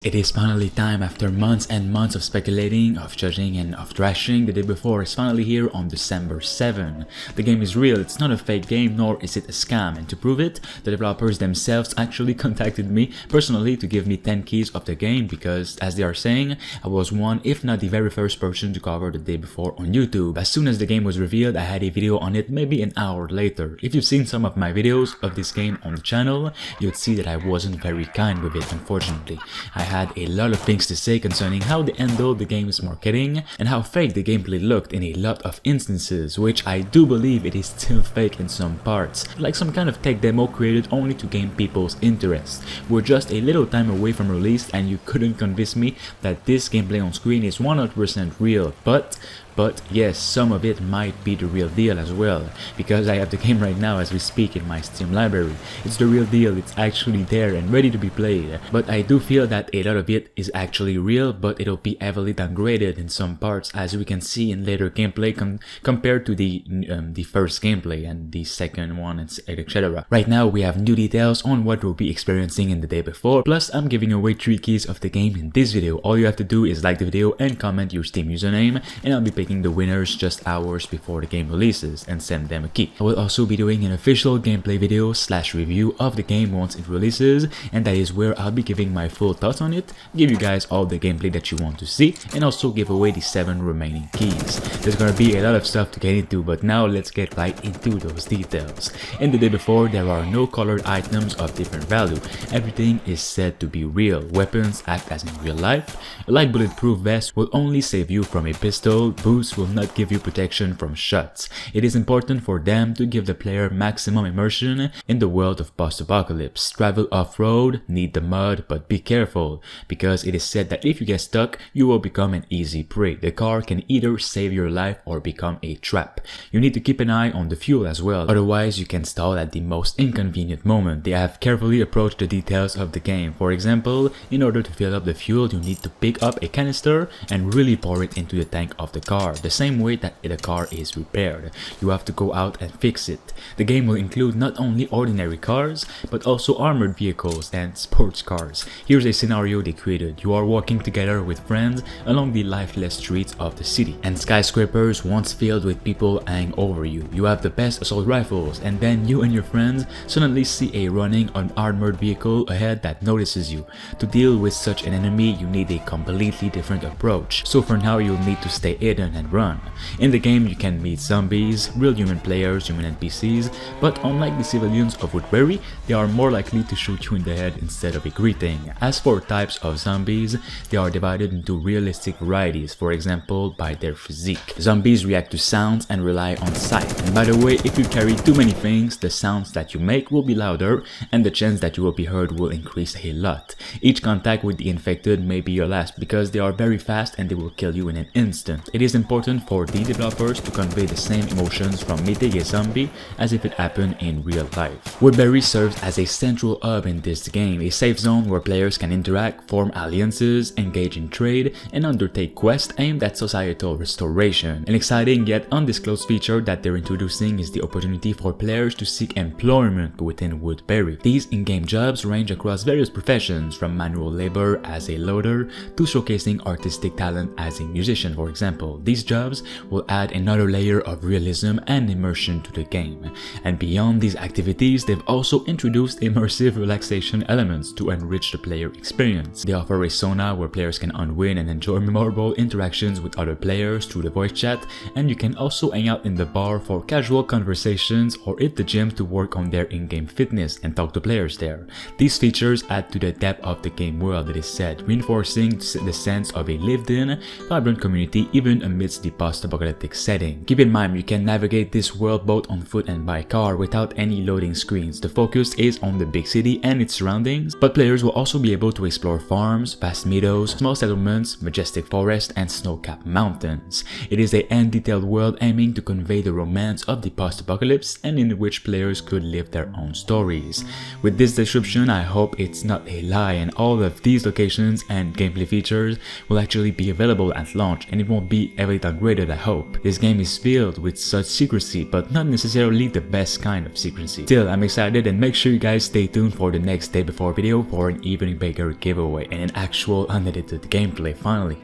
It is finally time after months and months of speculating, of judging and of trashing. The day before is finally here on December 7. The game is real, it's not a fake game nor is it a scam, and to prove it, the developers themselves actually contacted me personally to give me 10 keys of the game because, as they are saying, I was one if not the very first person to cover the day before on YouTube. As soon as the game was revealed, I had a video on it maybe an hour later. If you've seen some of my videos of this game on the channel, you'd see that I wasn't very kind with it, unfortunately. I had a lot of things to say concerning how they handled the game's marketing and how fake the gameplay looked in a lot of instances, which I do believe it is still fake in some parts, like some kind of tech demo created only to gain people's interest. We're just a little time away from release and you couldn't convince me that this gameplay on screen is 100% real, but yes, some of it might be the real deal as well, because I have the game right now as we speak in my Steam library. It's the real deal, it's actually there and ready to be played, but I do feel that a lot of it is actually real, but it'll be heavily downgraded in some parts, as we can see in later gameplay compared to the first gameplay and the second one, etc. Right now we have new details on what we'll be experiencing in the day before, plus I'm giving away 3 keys of the game in this video. All you have to do is like the video and comment your Steam username, and I'll be picking the winners just hours before the game releases and send them a key. I will also be doing an official gameplay video / review of the game once it releases, and that is where I'll be giving my full thoughts on it, give you guys all the gameplay that you want to see, and also give away the 7 remaining keys. There's gonna be a lot of stuff to get into, but now let's get right into those details. In the day before, there are no colored items of different value. Everything is said to be real. Weapons act as in real life. A light bulletproof vest will only save you from a pistol. Boots will not give you protection from shots. It is important for them to give the player maximum immersion in the world of post-apocalypse. Travel off-road, need the mud, but be careful, because it is said that if you get stuck, you will become an easy prey. The car can either save your life or become a trap. You need to keep an eye on the fuel as well, otherwise you can stall at the most inconvenient moment. They have carefully approached the details of the game. For example, in order to fill up the fuel, you need to pick up a canister and really pour it into the tank of the car, the same way that the car is repaired. You have to go out and fix it. The game will include not only ordinary cars, but also armored vehicles and sports cars. Here's a scenario they created. You are walking together with friends along the lifeless streets of the city, and skyscrapers once filled with people hang over you. You have the best assault rifles, and then you and your friends suddenly see a running unarmored vehicle ahead that notices you. To deal with such an enemy, you need a completely different approach. So for now, you'll need to stay hidden and run. In the game, you can meet zombies, real human players, human NPCs, but unlike the civilians of Woodbury, they are more likely to shoot you in the head instead of a greeting. As for types of zombies, they are divided into realistic varieties, for example, by their physique. Zombies react to sounds and rely on sight. And by the way, if you carry too many things, the sounds that you make will be louder, and the chance that you will be heard will increase a lot. Each contact with the infected may be your last, because they are very fast and they will kill you in an instant. It is important for the developers to convey the same emotions from meeting a zombie as if it happened in real life. Woodbury serves as a central hub in this game, a safe zone where players can interact, form alliances, engage in trade, and undertake quests aimed at societal restoration. An exciting yet undisclosed feature that they're introducing is the opportunity for players to seek employment within Woodbury. These in-game jobs range across various professions, from manual labor as a loader to showcasing artistic talent as a musician, for example. These jobs will add another layer of realism and immersion to the game. And beyond these activities, they've also introduced immersive relaxation elements to enrich the player experience. They offer a sauna where players can unwind and enjoy memorable interactions with other players through the voice chat, and you can also hang out in the bar for casual conversations or hit the gym to work on their in-game fitness and talk to players there. These features add to the depth of the game world, it is said, reinforcing the sense of a lived-in, vibrant community even amidst the post-apocalyptic setting. Keep in mind, you can navigate this world both on foot and by car without any loading screens. The focus is on the big city and its surroundings, but players will also be able to explore farms, vast meadows, small settlements, majestic forests, and snow-capped mountains. It is a hand-detailed world aiming to convey the romance of the post-apocalypse and in which players could live their own stories. With this description, I hope it's not a lie and all of these locations and gameplay features will actually be available at launch, and it won't be heavily downgraded, I hope. This game is filled with such secrecy, but not necessarily the best kind of secrecy. Still, I'm excited, and make sure you guys stay tuned for the next day before video for an Evening Baker giveaway and an actual unedited gameplay finally.